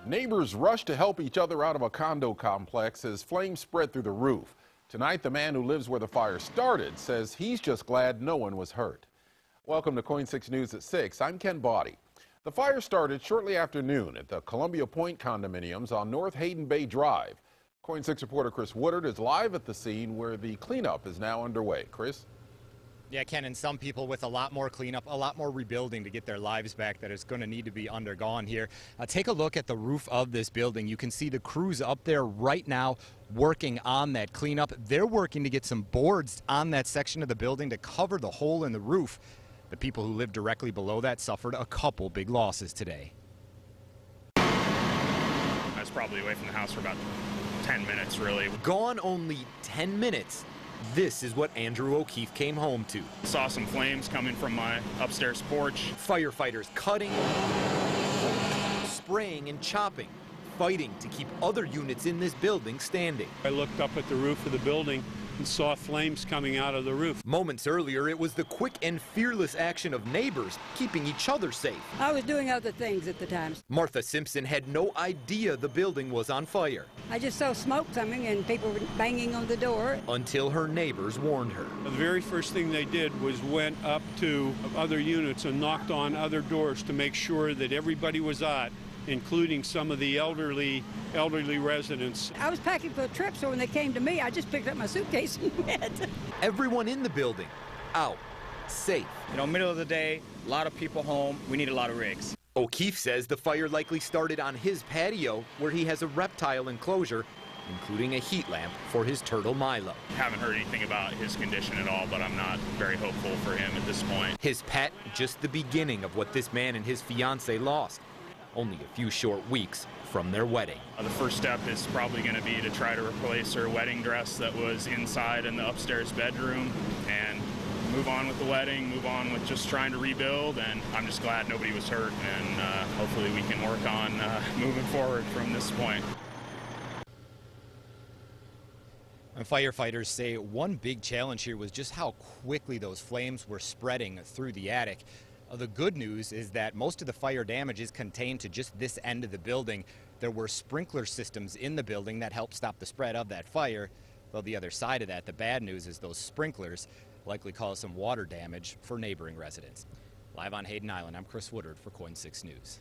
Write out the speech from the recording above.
Neighbors rushed to help each other out of a condo complex as flames spread through the roof. Tonight, the man who lives where the fire started says he's just glad no one was hurt. Welcome to KOIN 6 News at 6. I'm Ken BODDIE. The fire started shortly after noon at the Columbia Point condominiums on North Hayden Bay Drive. KOIN 6 reporter Chris Woodard is live at the scene where the cleanup is now underway. Chris? Yeah, Ken, and some people with a lot more cleanup, a lot more rebuilding to get their lives back that is going to need to be undergone here. Take a look at the roof of this building. You can see the crews up there right now working on that cleanup. They're working to get some boards on that section of the building to cover the hole in the roof. The people who live directly below that suffered a couple big losses today. I was probably away from the house for about 10 minutes, really. Gone only 10 minutes. This is what Andrew O'Keefe came home to. Saw some flames coming from my upstairs porch. Firefighters cutting, spraying and chopping, fighting to keep other units in this building standing. I looked up at the roof of the building and saw flames coming out of the roof. Moments earlier, it was the quick and fearless action of neighbors keeping each other safe. I was doing other things at the time. Martha Simpson had no idea the building was on fire. I just saw smoke coming and people were banging on the door. Until her neighbors warned her. The very first thing they did was went up to other units and knocked on other doors to make sure that everybody was out, including some of the elderly residents. I was packing for a trip, so when they came to me, I just picked up my suitcase and went. Everyone in the building out, safe. You know, middle of the day, a lot of people home. We need a lot of rigs. O'Keefe says the fire likely started on his patio, where he has a reptile enclosure, including a heat lamp for his turtle Milo. Haven't heard anything about his condition at all, but I'm not very hopeful for him at this point. His pet, just the beginning of what this man and his fiancée lost. Only a few short weeks from their wedding. The first step is probably going to be to try to replace her wedding dress that was inside in the upstairs bedroom and move on with the wedding, move on with just trying to rebuild, and I'm just glad nobody was hurt, and hopefully we can work on moving forward from this point. And firefighters say one big challenge here was just how quickly those flames were spreading through the attic. The good news is that most of the fire damage is contained to just this end of the building. There were sprinkler systems in the building that helped stop the spread of that fire. Though the other side of that, the bad news is those sprinklers likely cause some water damage for neighboring residents. Live on Hayden Island, I'm Chris Woodard for KOIN 6 News.